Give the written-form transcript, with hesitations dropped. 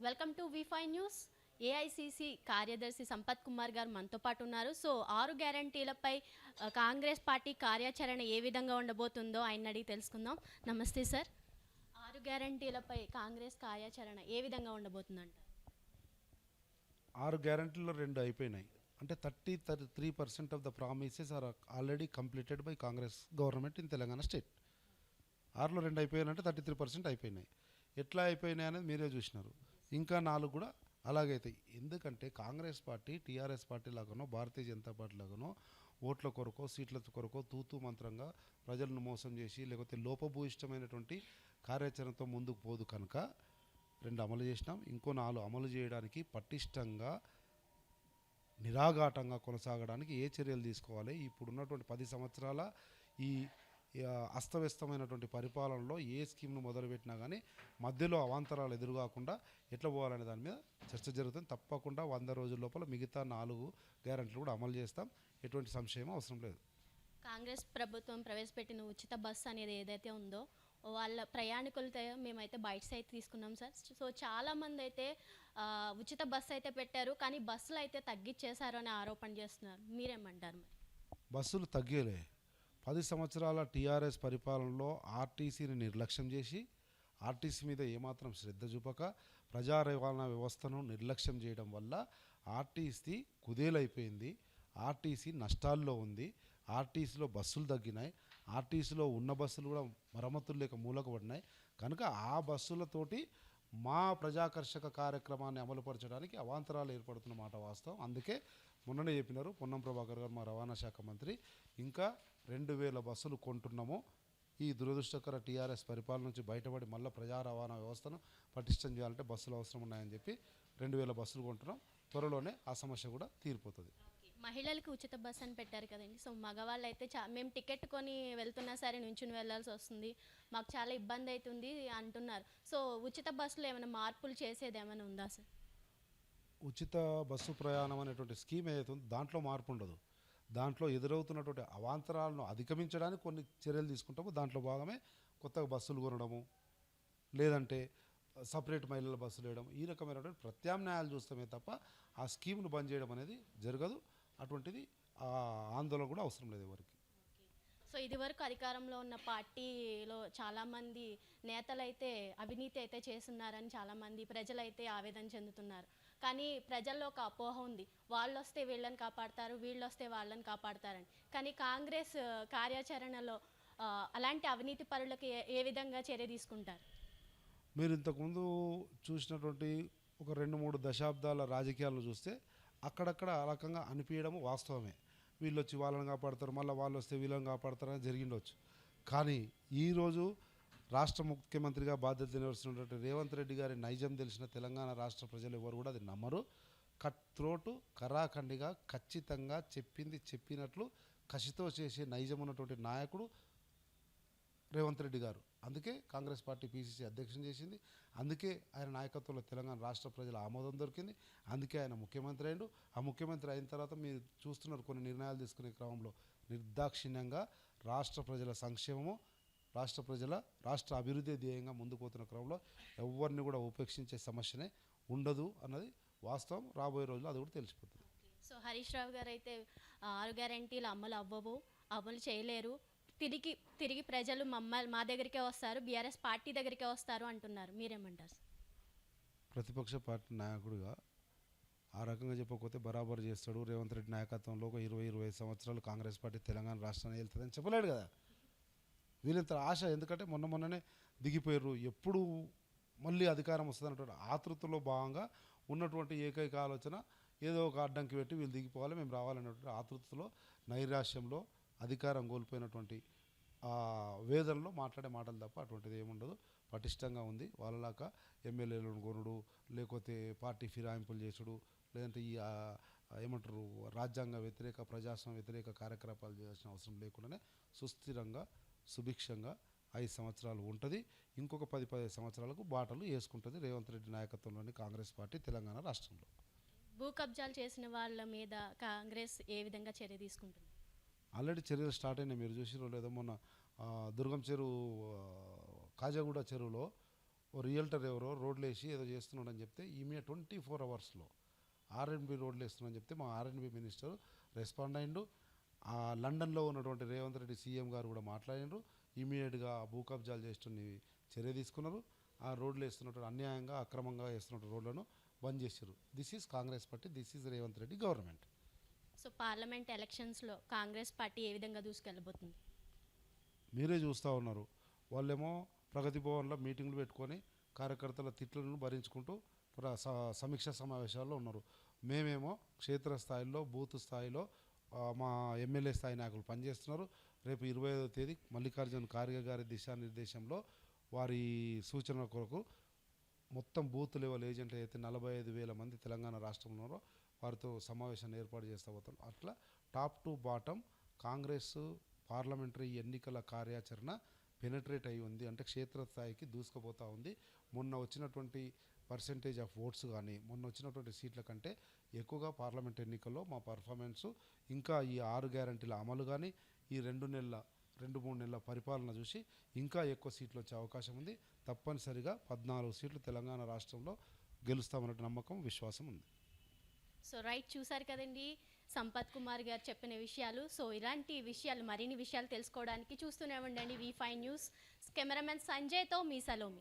Welcome to వి5 news. AICC కార్యదర్శి సంపత్ కుమార్ గారు మనతో పాటు ఉన్నారు. సో 6 గ్యారంటీలపై కాంగ్రెస్ పార్టీ కార్యాచరణ ఏ విధంగా ఉండబోతుందో ఆయన అడిగి తెలుసుకుందాం. నమస్తే సార్. 6 గ్యారంటీలపై కాంగ్రెస్ కార్యాచరణ ఏ విధంగా ఉండబోతుందంట? 6 గ్యారంటీలో 2 అయిపోయినాయి. అంటే 33% of the promises are already completed by Congress government in Telangana state. 6లో 2 అయిపోయాయంటే 33% అయిపోయినాయి. ఎట్లా అయిపోయినాయి అనేది మీరే చూసినారు. ఇంకా 4 కూడా అలాగైతాయి. ఎందుకంటే కాంగ్రెస్ పార్టీ టీఆర్ఎస్ పార్టీ లాగానో భారతీయ జనతా పార్టీ లాగానో ఓట్ల కొరకో సీట్ల కొరకో తూతూ మంత్రంగా ప్రజలను మోసం చేసి లేకపోతే లోపభూయిష్టమైనటువంటి కార్యాచరణతో ముందుకు పోదు కనుక 2 అమలు చేసినాం. ఇంకో 4 అమలు చేయడానికి పటిష్టంగా నిరాఘాటంగా కొనసాగడానికి ఏ చర్యలు తీసుకోవాలి, ఇప్పుడున్నటువంటి 10 సంవత్సరాల ఈ అస్తవ్యస్తమైనటువంటి పరిపాలనలో ఏ స్కీమ్ను మొదలుపెట్టినా కానీ మధ్యలో అవాంతరాలు ఎదురుకాకుండా ఎట్లా పోవాలనే దాని మీద చర్చ జరుగుతుంది. తప్పకుండా 100 రోజుల లోపల మిగతా 4 గ్యారెంటీలు కూడా అమలు చేస్తాం. ఎటువంటి సంశయం అవసరం లేదు. కాంగ్రెస్ ప్రభుత్వం ప్రవేశపెట్టిన ఉచిత బస్సు అనేది ఏదైతే ఉందో వాళ్ళ ప్రయాణికులతో మేమైతే బైట్స్ అయితే తీసుకున్నాం సార్. సో చాలామంది అయితే ఉచిత బస్సు అయితే పెట్టారు, కానీ బస్సులు అయితే తగ్గించేశారు అని ఆరోపణ చేస్తున్నారు. మీరేమంటారు? మరి బస్సులు తగ్గేలే. 10 సంవత్సరాల టీఆర్ఎస్ పరిపాలనలో ఆర్టీసీని నిర్లక్ష్యం చేసి ఆర్టీసీ మీద ఏమాత్రం శ్రద్ధ చూపక ప్రజా రవాణా వ్యవస్థను నిర్లక్ష్యం చేయడం వల్ల ఆర్టీసీ కుదేలైపోయింది. ఆర్టీసీ నష్టాల్లో ఉంది. ఆర్టీసీలో బస్సులు తగ్గినాయి. ఆర్టీసీలో ఉన్న బస్సులు కూడా మరమ్మతులు లేక మూలకు పడినాయి. కనుక ఆ బస్సులతోటి మా ప్రజాకర్షక కార్యక్రమాన్ని అమలుపరచడానికి అవాంతరాలు ఏర్పడుతున్న మాట వాస్తవం. అందుకే మొన్ననే చెప్పినారు పొన్నం ప్రభాకర్ గారు, మా రవాణా శాఖ మంత్రి, ఇంకా 2000 బస్సులు కొంటున్నాము. ఈ దురదృష్టకర టీఆర్ఎస్ పరిపాలన నుంచి బయటపడి మళ్ళీ ప్రజా రవాణా వ్యవస్థను పటిష్టం చేయాలంటే బస్సులు అవసరం ఉన్నాయని చెప్పి 2000 బస్సులు కొంటున్నాం. త్వరలోనే ఆ సమస్య కూడా తీరిపోతుంది. మహిళలకు ఉచిత బస్సు అని పెట్టారు కదండి. సో మగవాళ్ళు అయితే మేము టికెట్ కొని వెళ్తున్నా సరే నుంచుని వెళ్ళాల్సి వస్తుంది, మాకు చాలా ఇబ్బంది అవుతుంది అంటున్నారు. సో ఉచిత బస్సులో ఏమైనా మార్పులు చేసేది ఏమైనా ఉందా సార్? ఉచిత బస్సు ప్రయాణం అనేటువంటి స్కీమ్ ఏదైతే ఉందో దాంట్లో మార్పు ఉండదు. దాంట్లో ఎదురవుతున్నటువంటి అవాంతరాలను అధిగమించడానికి కొన్ని చర్యలు తీసుకుంటాము. దాంట్లో భాగమే కొత్తగా బస్సులు కొనడము, లేదంటే సపరేట్ మహిళల బస్సులు వేయడం, ఈ రకమైనటువంటి ప్రత్యామ్నాయాలు చూస్తామే తప్ప ఆ స్కీమ్ను బంద్ చేయడం అనేది జరగదు. అటువంటిది ఆందోళన కూడా అవసరం లేదు ఎవరికి. సో ఇదివరకు అధికారంలో ఉన్న పార్టీలో చాలామంది నేతలైతే అవినీతి అయితే చేస్తున్నారని చాలామంది ప్రజలైతే ఆవేదన చెందుతున్నారు. కానీ ప్రజల్లో ఒక అపోహ ఉంది, వాళ్ళు వస్తే వీళ్ళని కాపాడతారు, వీళ్ళు వస్తే వాళ్ళని కాపాడతారని. కానీ కాంగ్రెస్ కార్యాచరణలో అలాంటి అవినీతి పరులకు ఏ విధంగా చర్య తీసుకుంటారు? మీరు ఇంతకుముందు చూసినటువంటి ఒక 2-3 దశాబ్దాల రాజకీయాలను చూస్తే అక్కడక్కడ ఆ రకంగా అనిపించడం వాస్తవమే. వీళ్ళు వచ్చి వాళ్ళని కాపాడతారు, మళ్ళీ వాళ్ళు వస్తే వీళ్ళని కాపాడతారని జరిగిండవచ్చు. కానీ ఈరోజు రాష్ట్ర ముఖ్యమంత్రిగా బాధ్యత నిర్వహిస్తున్నటువంటి రేవంత్ రెడ్డి గారి నైజం తెలిసిన తెలంగాణ రాష్ట్ర ప్రజలు ఎవరు కూడా అది నమ్మరు. కట్ త్రోటు కరాఖండిగా ఖచ్చితంగా చెప్పింది చెప్పినట్లు కసితో చేసే నైజం ఉన్నటువంటి నాయకుడు రేవంత్ రెడ్డి గారు. అందుకే కాంగ్రెస్ పార్టీ పీసీసీ అధ్యక్షుని చేసింది. అందుకే ఆయన నాయకత్వంలో తెలంగాణ రాష్ట్ర ప్రజల ఆమోదం దొరికింది. అందుకే ఆయన ముఖ్యమంత్రి అయ్యిండు. ఆ ముఖ్యమంత్రి అయిన తర్వాత మీరు చూస్తున్నారు కొన్ని నిర్ణయాలు తీసుకునే క్రమంలో నిర్దాక్షిణ్యంగా రాష్ట్ర ప్రజల సంక్షేమము, రాష్ట్ర అభివృద్ధి ధ్యేయంగా ముందుకు పోతున్న క్రమంలో ఎవరిని కూడా ఉపేక్షించే సమస్యనే ఉండదు అన్నది వాస్తవం. రాబోయే రోజుల్లో అది కూడా తెలిసిపోతుంది. సో హరీష్ రావు గారు అయితే 6 గ్యారంటీలు అమలు చేయలేరు, తిరిగి ప్రజలు మా దగ్గరికే వస్తారు, బీఆర్ఎస్ పార్టీ దగ్గరికే వస్తారు అంటున్నారు. మీరేమంటారు? ప్రతిపక్ష పార్టీ నాయకుడిగా ఆ రకంగా చెప్పకపోతే బరాబరు చేస్తాడు. రేవంత్ రెడ్డి నాయకత్వంలో ఒక 20-25 సంవత్సరాలు కాంగ్రెస్ పార్టీ తెలంగాణ రాష్ట్రాన్ని వెళ్తుందని చెప్పలేడు కదా. వీళ్ళంత ఆశ ఎందుకంటే మొన్ననే దిగిపోయారు. ఎప్పుడు మళ్ళీ అధికారం వస్తుందన్నటువంటి ఆతృతలో భాగంగా ఉన్నటువంటి ఏకైక ఆలోచన ఏదో ఒక అడ్డంకి పెట్టి వీళ్ళు దిగిపోవాలి, మేము రావాలనేటువంటి ఆతృతలో నైరాశ్యంలో అధికారం కోల్పోయినటువంటి వేదనలో మాట్లాడే మాటలు తప్ప అటువంటిది ఏముండదు. పటిష్టంగా ఉంది. వాళ్ళలాగా ఎమ్మెల్యేలను కొనుడు, లేకపోతే పార్టీ ఫిరాయింపులు చేసుడు, లేదంటే ఈ ఏమంటారు రాజ్యాంగ వ్యతిరేక ప్రజాస్వామ్య వ్యతిరేక కార్యకలాపాలు చేయాల్సిన అవసరం లేకుండానే సుస్థిరంగా సుభిక్షంగా 5 సంవత్సరాలు ఉంటుంది. ఇంకొక 10-15 సంవత్సరాలకు బాటలు వేసుకుంటుంది రేవంత్ రెడ్డి నాయకత్వంలోని కాంగ్రెస్ పార్టీ తెలంగాణ రాష్ట్రంలో. భూ కబ్జాలు చేసిన వాళ్ళ మీద కాంగ్రెస్ ఏ విధంగా చర్య తీసుకుంటుంది? ఆల్రెడీ చర్యలు స్టార్ట్ అయినాయి. మీరు చూసిరో లేదో మొన్న దుర్గం చెరువు కాజాగూడ చెరువులో ఓ రియల్టర్ ఎవరో రోడ్లు వేసి ఏదో చేస్తున్నాడని చెప్తే ఈమె 24 అవర్స్లో ఆర్ఎండ్బి రోడ్లు వేస్తున్నాడని చెప్తే మా ఆర్ఎండ్బి మినిస్టర్ రెస్పాండ్ అయ్యిండు. ఆ లండన్లో ఉన్నటువంటి రేవంత్ రెడ్డి సీఎం గారు కూడా మాట్లాడినారు. ఇమీడియట్గా భూ కబ్జాలు చేస్తున్న చర్య తీసుకున్నారు. ఆ రోడ్లు వేస్తున్నటువంటి అన్యాయంగా అక్రమంగా వేస్తున్నటువంటి రోడ్లను బంద్ చేశారు. This is Congress party, this is Revanth Reddy government. So parliament ఎలక్షన్స్లో కాంగ్రెస్ పార్టీ ఏ విధంగా దూసుకెళ్ళబోతుంది? మీరే చూస్తూ ఉన్నారు. వాళ్ళేమో ప్రగతి భవన్లో మీటింగ్లు పెట్టుకొని కార్యకర్తల తిట్లను భరించుకుంటూ సమీక్షా సమావేశాల్లో ఉన్నారు. మేమేమో క్షేత్రస్థాయిలో బూత్ స్థాయిలో మా ఎమ్మెల్యే స్థాయి నాయకులు పనిచేస్తున్నారు. రేపు 25వ తేదీ మల్లికార్జున ఖార్గే గారి దిశానిర్దేశంలో వారి సూచనల కొరకు మొత్తం బూత్ లెవెల్ ఏజెంట్లు అయితే 45,000 మంది తెలంగాణ రాష్ట్రంలో ఉన్నారో వారితో సమావేశాన్ని ఏర్పాటు చేస్తూ పోతాం. అట్లా top to bottom Congress parliamentary ఎన్నికల కార్యాచరణ పెనట్రేట్ అయి ఉంది. అంటే క్షేత్రస్థాయికి దూసుకుపోతూ ఉంది. మొన్న వచ్చినటువంటి పర్సెంటేజ్ ఆఫ్ ఓట్స్ కానీ మొన్న వచ్చినటువంటి సీట్ల కంటే ఎక్కువగా పార్లమెంట్ ఎన్నికల్లో మా పర్ఫార్మెన్సు ఇంకా ఈ 6 గ్యారంటీల అమలు కానీ ఈ 2-3 నెలల పరిపాలన చూసి ఇంకా ఎక్కువ సీట్లు వచ్చే అవకాశం ఉంది. తప్పనిసరిగా 14 సీట్లు తెలంగాణ రాష్ట్రంలో గెలుస్తామనే నమ్మకం, విశ్వాసం ఉంది. సో రైట్, చూసారు కదండి సంపత్ కుమార్ గారు చెప్పిన విషయాలు. సో ఇలాంటి విషయాలు, మరిన్ని విషయాలు తెలుసుకోవడానికి చూస్తూనే ఉండండి V5 న్యూస్. కెమెరామెన్ సంజయ్తో మీ సలోమి.